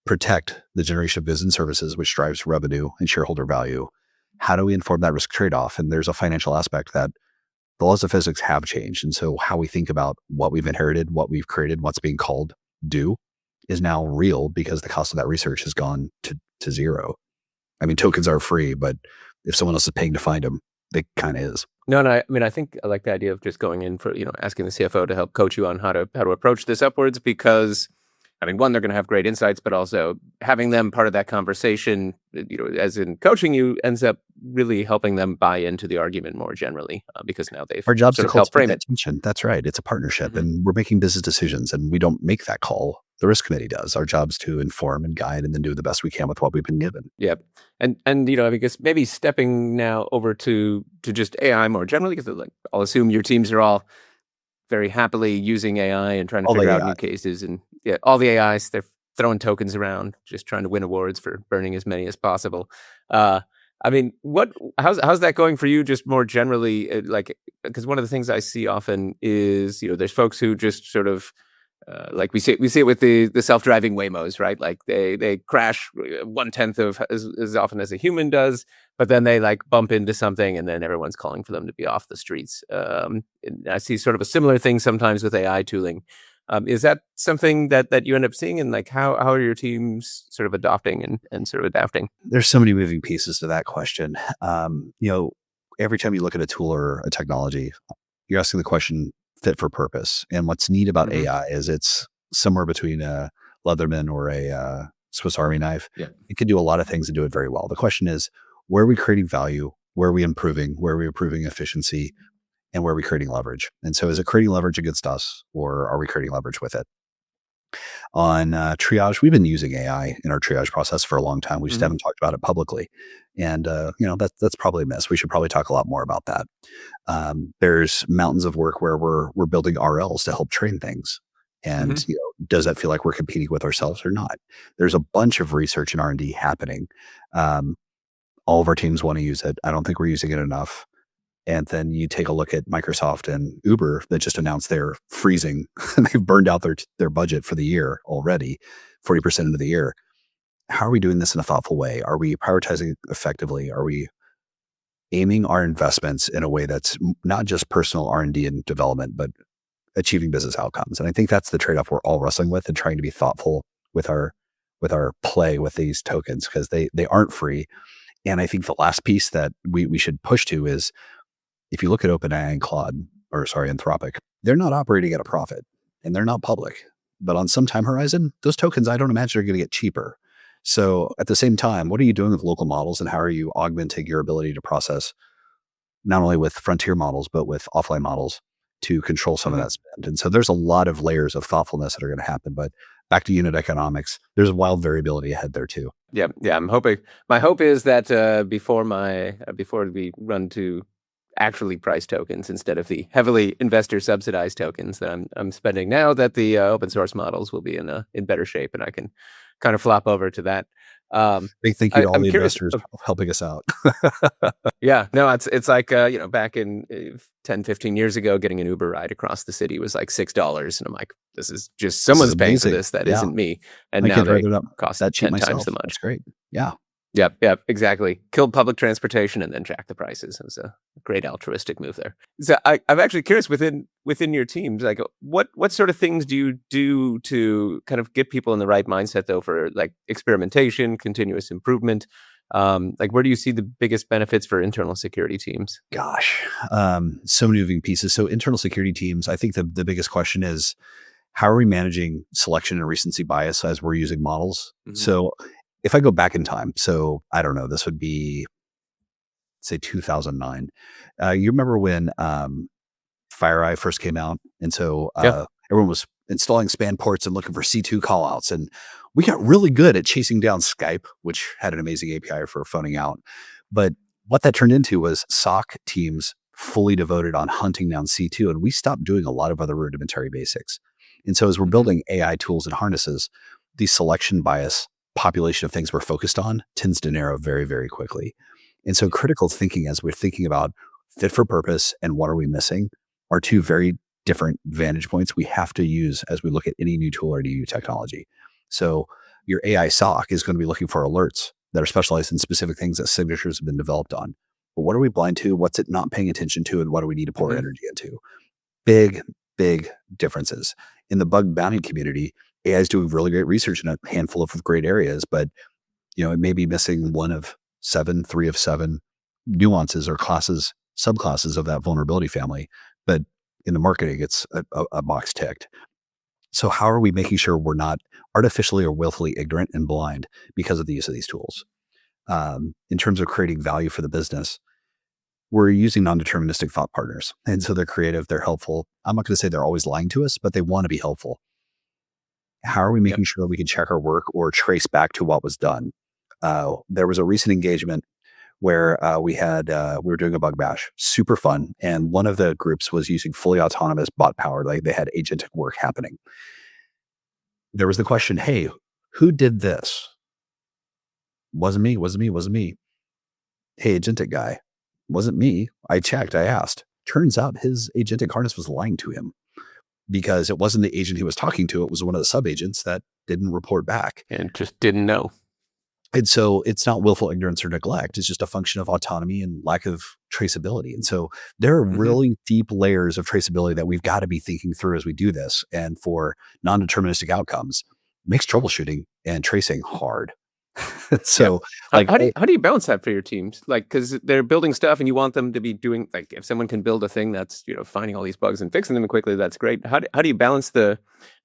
protect the generation of goods and services, which drives revenue and shareholder value, how do we inform that risk trade-off? And there's a financial aspect that the laws of physics have changed. And so how we think about what we've inherited, what we've created, what's being called due is now real because the cost of that research has gone to zero. I mean, tokens are free, but if someone else is paying to find them, they kind of is. No, I mean, I think I like the idea of just going in for, asking the CFO to help coach you on how to approach this upwards because, I mean, one, they're going to have great insights, but also having them part of that conversation, as in coaching you ends up really helping them buy into the argument more generally because now they've our job's to help frame it. Tension. That's right. It's a partnership and we're making business decisions and we don't make that call. The risk committee does. Our job's to inform and guide and then do the best we can with what we've been given. Yep. And I guess maybe stepping now over to just AI more generally, because I'll assume your teams are all very happily using AI and trying to figure out new cases and all the AIs, they're throwing tokens around, just trying to win awards for burning as many as possible. I mean, how's that going for you just more generally? Because one of the things I see often is, there's folks who just sort of, like we see it with the self-driving Waymos, right? Like they crash 1/10 of as often as a human does, but then they like bump into something and then everyone's calling for them to be off the streets. And I see sort of a similar thing sometimes with AI tooling. Is that something that you end up seeing, and like how are your teams sort of adopting and sort of adapting? There's so many moving pieces to that question. Every time you look at a tool or a technology, you're asking the question fit for purpose. And what's neat about AI is it's somewhere between a Leatherman or a Swiss Army knife. Yeah. It can do a lot of things and do it very well. The question is, where are we creating value? Where are we improving? Where are we improving efficiency? And where are we creating leverage? And so is it creating leverage against us or are we creating leverage with it? On triage, we've been using AI in our triage process for a long time. We just haven't talked about it publicly. And, that's probably a miss. We should probably talk a lot more about that. There's mountains of work where we're building RLs to help train things. And, does that feel like we're competing with ourselves or not? There's a bunch of research and R&D happening. All of our teams want to use it. I don't think we're using it enough. And then you take a look at Microsoft and Uber that just announced they're freezing. They've burned out their budget for the year already, 40% into the year. How are we doing this in a thoughtful way? Are we prioritizing effectively? Are we aiming our investments in a way that's not just personal R&D and development, but achieving business outcomes? And I think that's the trade-off we're all wrestling with and trying to be thoughtful with our play with these tokens because they aren't free. And I think the last piece that we should push to is, if you look at OpenAI and Anthropic, they're not operating at a profit and they're not public. But on some time horizon, those tokens, I don't imagine are going to get cheaper. So at the same time, what are you doing with local models and how are you augmenting your ability to process not only with frontier models, but with offline models to control some of that spend? And so there's a lot of layers of thoughtfulness that are going to happen. But back to unit economics, there's wild variability ahead there too. Yeah. I'm hoping. My hope is that before we run to actually priced tokens instead of the heavily investor subsidized tokens that I'm spending now that the open source models will be in better shape, and I can kind of flop over to that. Thank you to all I'm the curious. investors helping us out. Yeah, no, it's like back in 10, 15 years ago, getting an Uber ride across the city was like $6, and I'm like, this is just someone's paying for amazing. this that Yeah. not me, and I now can't they write it up cost that cheap 10 times myself. the much. That's great. Yeah. Yep, exactly. Killed public transportation and then jacked the prices. It was a great altruistic move there. So I'm actually curious within your teams, like what sort of things do you do to kind of get people in the right mindset though for like experimentation, continuous improvement? Like where do you see the biggest benefits for internal security teams? Gosh, so many moving pieces. So internal security teams, I think the biggest question is, how are we managing selection and recency bias as we're using models? Mhm. So if I go back in time, so I don't know, this would be, say, 2009. You remember when FireEye first came out? And so Yeah. everyone was installing span ports and looking for C2 callouts. And we got really good at chasing down Skype, which had an amazing API for phoning out. But what that turned into was SOC teams fully devoted on hunting down C2. And we stopped doing a lot of other rudimentary basics. And so as we're Mhm. building AI tools and harnesses, the selection bias population of things we're focused on tends to narrow very, very quickly. And so critical thinking as we're thinking about fit for purpose and what are we missing are two very different vantage points we have to use as we look at any new tool or any new technology. So your AI SOC is going to be looking for alerts that are specialized in specific things that signatures have been developed on. But what are we blind to? What's it not paying attention to? And what do we need to pour Mhm. energy into? Big, big differences. In the bug bounty community, AI is doing really great research in a handful of great areas, but it may be missing one of seven, three of seven nuances or classes, subclasses of that vulnerability family. But in the marketing, it's a box ticked. So how are we making sure we're not artificially or willfully ignorant and blind because of the use of these tools? In terms of creating value for the business, we're using non-deterministic thought partners. And so they're creative, they're helpful. I'm not going to say they're always lying to us, but they want to be helpful. How are we Yep. making sure we can check our work or trace back to what was done? There was a recent engagement where we were doing a bug bash, super fun. And one of the groups was using fully autonomous bot powered, like they had agentic work happening. There was the question, hey, who did this? Wasn't me. Hey, agentic guy, wasn't me. I checked, I asked. Turns out his agentic harness was lying to him because it wasn't the agent he was talking to. It was one of the sub agents that didn't report back. And just didn't know. And so it's not willful ignorance or neglect. It's just a function of autonomy and lack of traceability. And so there are really deep layers of traceability that we've got to be thinking through as we do this. And for non-deterministic outcomes, makes troubleshooting and tracing hard. So How do you balance that for your teams? Like, because they're building stuff and you want them to be doing, like, if someone can build a thing that's, finding all these bugs and fixing them quickly, that's great. How do you balance the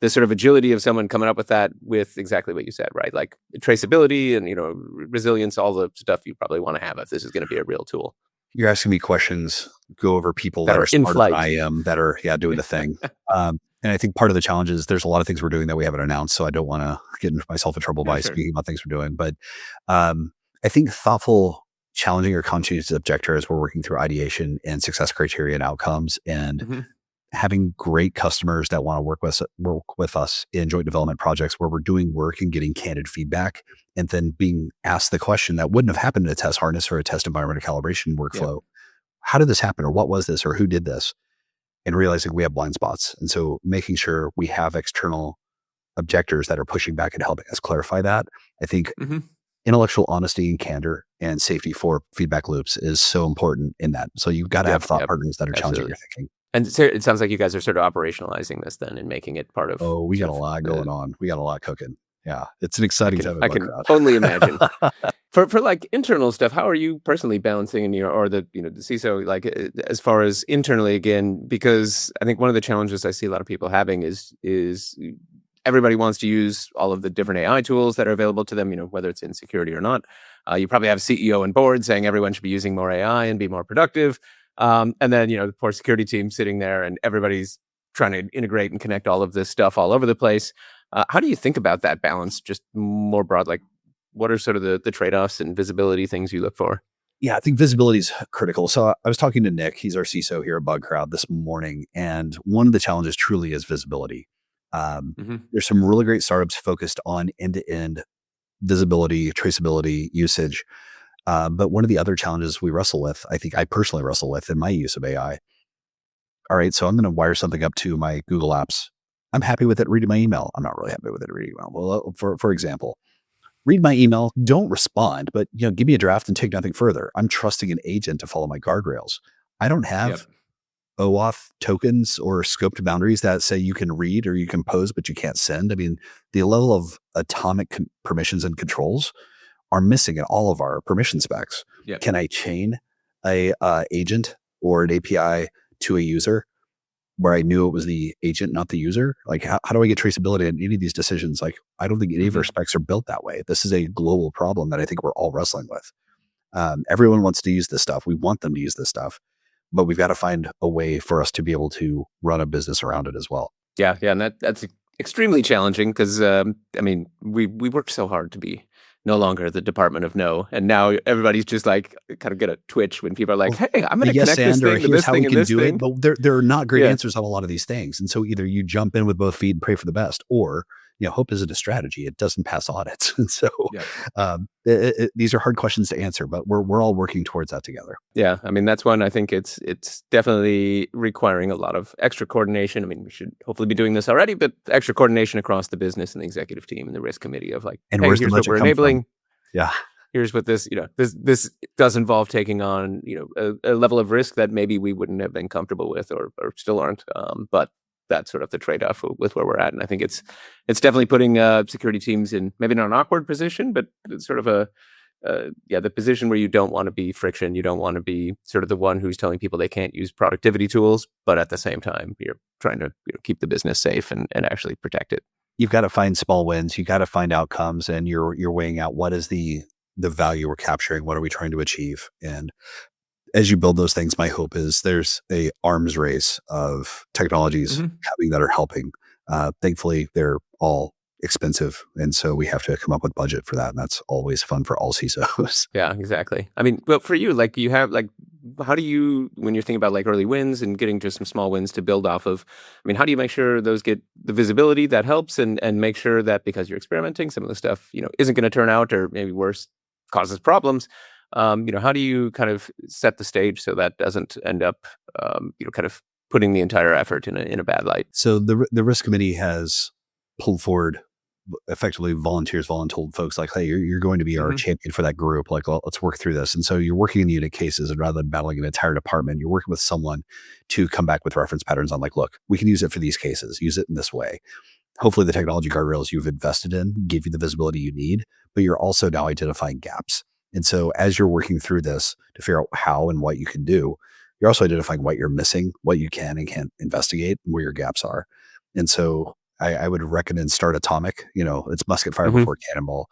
sort of agility of someone coming up with that with exactly what you said, right? Like traceability and, resilience, all the stuff you probably want to have if this is going to be a real tool. you're asking me questions, go over people That that are are in smarter flight. than I am, that are doing the thing. And I think part of the challenge is there's a lot of things we're doing that we haven't announced. So I don't want to get myself in trouble by Sure. speaking about things we're doing. But I think thoughtful, challenging or conscientious objector as we're working through ideation and success criteria and outcomes, and having great customers that want to work with us in joint development projects where we're doing work and getting candid feedback, and then being asked the question that wouldn't have happened in a test harness or a test environment or calibration workflow. How did this happen? Or what was this? Or who did this? And realizing we have blind spots. And so making sure we have external objectors that are pushing back and helping us clarify that. I think intellectual honesty and candor and safety for feedback loops is so important in that. So you've got to have thought partners that are challenging your thinking. And so it sounds like you guys are sort of operationalizing this then and making it part of. Oh, we got a lot going on. We got a lot cooking. Yeah. It's an exciting time. I can only imagine. For like internal stuff, how are you personally balancing in the CISO, like as far as internally again? Because I think one of the challenges I see a lot of people having is everybody wants to use all of the different AI tools that are available to them, whether it's in security or not. You probably have CEO and board saying everyone should be using more AI and be more productive. And then, the poor security team sitting there and everybody's trying to integrate and connect all of this stuff all over the place. How do you think about that balance just more broad? Like, what are sort of the trade-offs and visibility things you look for? Yeah, I think visibility is critical. So I was talking to Nick. He's our CISO here at Bugcrowd this morning. And one of the challenges truly is visibility. There's some really great startups focused on end-to-end visibility, traceability, usage. But one of the other challenges we wrestle with, I think I personally wrestle with in my use of AI. All right, so I'm going to wire something up to my Google Apps. I'm happy with it reading my email. I'm not really happy with it reading email. Well, for example, read my email, don't respond, but give me a draft and take nothing further. I'm trusting an agent to follow my guardrails. I don't have OAuth tokens or scoped boundaries that say you can read or you can pose, but you can't send. I mean, the level of atomic permissions and controls are missing in all of our permission specs. Yep. Can I chain a agent or an API to a user where I knew it was the agent, not the user? Like, how do I get traceability in any of these decisions? Like, I don't think any of our specs are built that way. This is a global problem that I think we're all wrestling with. Everyone wants to use this stuff. We want them to use this stuff, but we've got to find a way for us to be able to run a business around it as well. Yeah, and that's extremely challenging because we worked so hard to be no longer the Department of No, and now everybody's just like kind of get a twitch when people are like, "Hey, I'm going to connect this thing to this thing and this thing." But there are not great answers on a lot of these things, and so either you jump in with both feet and pray for the best, or hope isn't a strategy. It doesn't pass audits, and so these are hard questions to answer, but we're all working towards that together. Yeah, I mean that's one I think it's definitely requiring a lot of extra coordination. I mean, we should hopefully be doing this already, but extra coordination across the business and the executive team and the risk committee of like, and hey, where's here's the what budget we're come enabling. From? Yeah. Here's what this does involve taking on, a level of risk that maybe we wouldn't have been comfortable with or still aren't. But that's sort of the trade-off with where we're at. And I think it's definitely putting security teams in maybe not an awkward position, but it's sort of the position where you don't want to be friction. You don't want to be sort of the one who's telling people they can't use productivity tools, but at the same time, you're trying to keep the business safe and actually protect it. You've got to find small wins. You got to find outcomes, and you're weighing out what is the value we're capturing, what are we trying to achieve. And as you build those things, my hope is there's a arms race of technologies happening that are helping. Thankfully, they're all expensive, and so we have to come up with budget for that, and that's always fun for all CISOs. Yeah, exactly. I mean, but for you, like you have like, how do you, when you're thinking about like early wins and getting just some small wins to build off of, I mean, how do you make sure those get the visibility that helps and make sure that because you're experimenting, some of the stuff, isn't going to turn out or maybe worse, causes problems? How do you kind of set the stage so that doesn't end up, kind of putting the entire effort in a bad light? So the risk committee has pulled forward effectively voluntold folks like, hey, you're going to be our champion for that group. Like, well, let's work through this. And so you're working in unit cases, and rather than battling an entire department, you're working with someone to come back with reference patterns on like, look, we can use it for these cases, use it in this way. Hopefully the technology guardrails you've invested in give you the visibility you need, but you're also now identifying gaps. And so as you're working through this to figure out how and what you can do, you're also identifying what you're missing, what you can and can't investigate, and where your gaps are. And so I would recommend start atomic. It's musket fire before cannonball.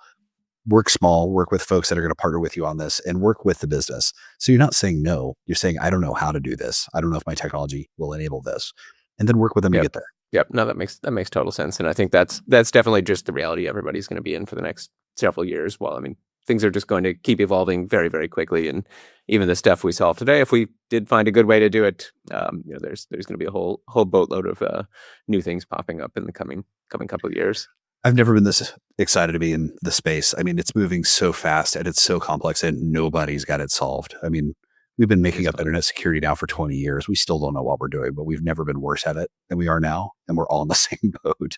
Work small, work with folks that are going to partner with you on this, and work with the business. So you're not saying no, you're saying, I don't know how to do this. I don't know if my technology will enable this. And then work with them to get there. Yep. No, that makes total sense. And I think that's definitely just the reality everybody's going to be in for the next several years. Well, I mean, things are just going to keep evolving very, very quickly. And even the stuff we solve today, if we did find a good way to do it, there's going to be a whole boatload of new things popping up in the coming couple of years. I've never been this excited to be in the space. I mean, it's moving so fast and it's so complex and nobody's got it solved. I mean, we've been making up internet security now for 20 years. We still don't know what we're doing, but we've never been worse at it than we are now. And we're all in the same boat.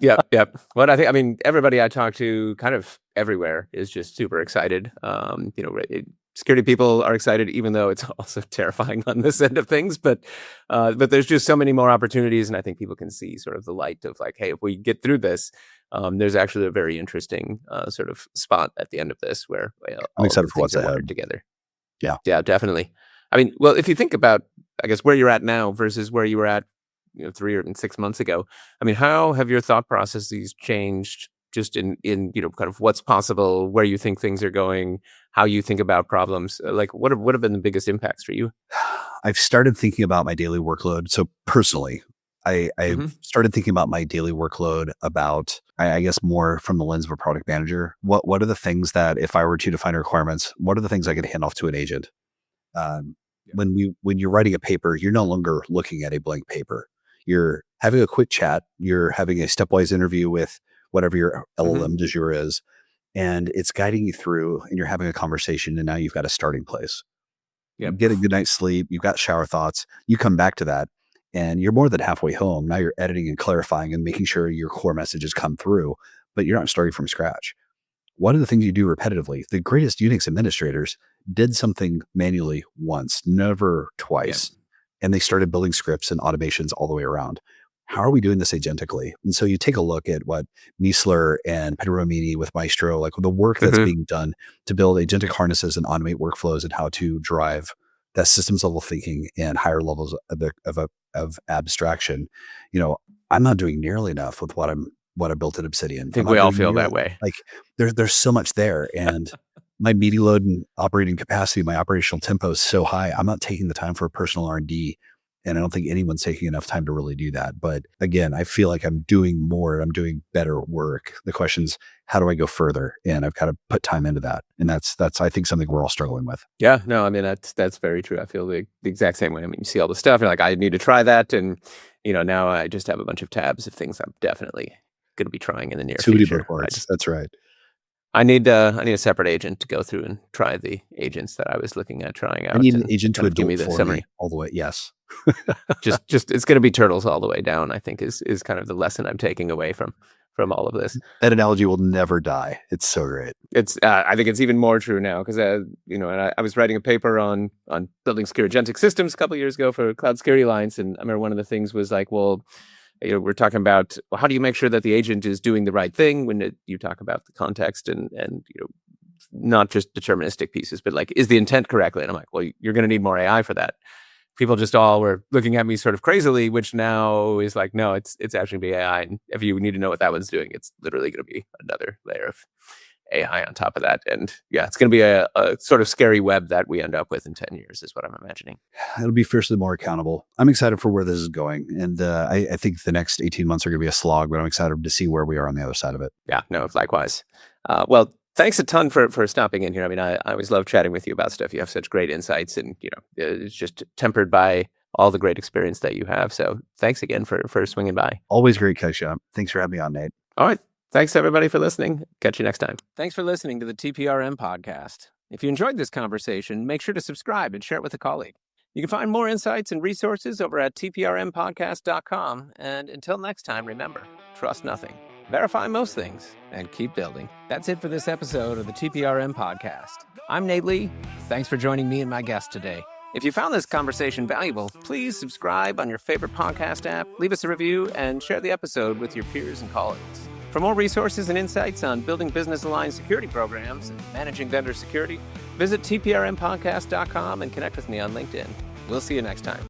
Yep. Well, I think, everybody I talk to kind of everywhere is just super excited. Security people are excited, even though it's also terrifying on this end of things. But there's just so many more opportunities. And I think people can see sort of the light of like, hey, if we get through this, there's actually a very interesting sort of spot at the end of this where I'm excited for what's ahead together. Yeah, definitely. I mean, well, if you think about, I guess, where you're at now versus where you were at 3 or 6 months ago, I mean, how have your thought processes changed just in kind of what's possible, where you think things are going, how you think about problems? Like, what have been the biggest impacts for you? I've started thinking about my daily workload. So personally, I Mhm. started thinking about my daily workload about, I guess, more from the lens of a product manager. What are the things that if I were to define requirements, what are the things I could hand off to an agent? Um, Yeah. when you're writing a paper, you're no longer looking at a blank paper. You're having a quick chat. You're having a stepwise interview with whatever your Mhm. LLM du jour is, and it's guiding you through. And you're having a conversation, and now you've got a starting place. You Yep. get a good night's sleep. You've got shower thoughts. You come back to that, and you're more than halfway home. Now you're editing and clarifying and making sure your core messages come through, but you're not starting from scratch. One of the things you do repetitively, the greatest Unix administrators did something manually once, never Yep. twice. And they started building scripts and automations all the way around. How are we doing this agentically? And so you take a look at what Miesler and Pedromini with Maestro, like the work that's Mhm. being done to build agentic harnesses and automate workflows and how to drive that systems level thinking and higher levels of abstraction. You know, I'm not doing nearly enough with what I built at Obsidian. I I'm think we not all doing feel nearly that way. like there's so much there, and my media load and operating capacity, my operational tempo is so high. I'm not taking the time for personal R&D, and I don't think anyone's taking enough time to really do that. But again, I feel like I'm doing more. I'm doing better work. The question's how do I go further? And I've got to put time into that, and that's I think something we're all struggling with. Yeah, no, I mean that's very true. I feel the exact same way. I mean, you see all the stuff, you're like, I need to try that, and now I just have a bunch of tabs of things I'm definitely going to be trying in the near Too many future. bookmarks. That's right. I need a separate agent to go through and try the agents that I was looking at trying I out need an and agent to kind of give me adult the for summary. me all the way. Yes. Just it's going to be turtles all the way down. I think is kind of the lesson I'm taking away from all of this. That analogy will never die. It's so great. It's I think it's even more true now because and I was writing a paper on building secure agentic systems a couple of years ago for Cloud Security Alliance, and I remember one of the things was like, well, we're talking about, well, how do you make sure that the agent is doing the right thing when you talk about the context and not just deterministic pieces, but like, is the intent correctly? And I'm like, well, you're going to need more AI for that. People just all were looking at me sort of crazily, which now is like, no, it's actually be AI. And if you need to know what that one's doing, it's literally going to be another layer of AI on top of that. And yeah, it's going to be a sort of scary web that we end up with in 10 years is what I'm imagining. It'll be fiercely more accountable. I'm excited for where this is going. And I think the next 18 months are going to be a slog, but I'm excited to see where we are on the other side of it. Yeah, no, likewise. Well, thanks a ton for stopping in here. I mean, I always love chatting with you about stuff. You have such great insights, and it's just tempered by all the great experience that you have. So thanks again for swinging by. Always great catch up. Thanks for having me on, Nate. All right. Thanks, everybody, for listening. Catch you next time. Thanks for listening to the TPRM Podcast. If you enjoyed this conversation, make sure to subscribe and share it with a colleague. You can find more insights and resources over at tprmpodcast.com. And until next time, remember, trust nothing, verify most things, and keep building. That's it for this episode of the TPRM Podcast. I'm Nate Lee. Thanks for joining me and my guest today. If you found this conversation valuable, please subscribe on your favorite podcast app, leave us a review, and share the episode with your peers and colleagues. For more resources and insights on building business-aligned security programs and managing vendor security, visit tprmpodcast.com and connect with me on LinkedIn. We'll see you next time.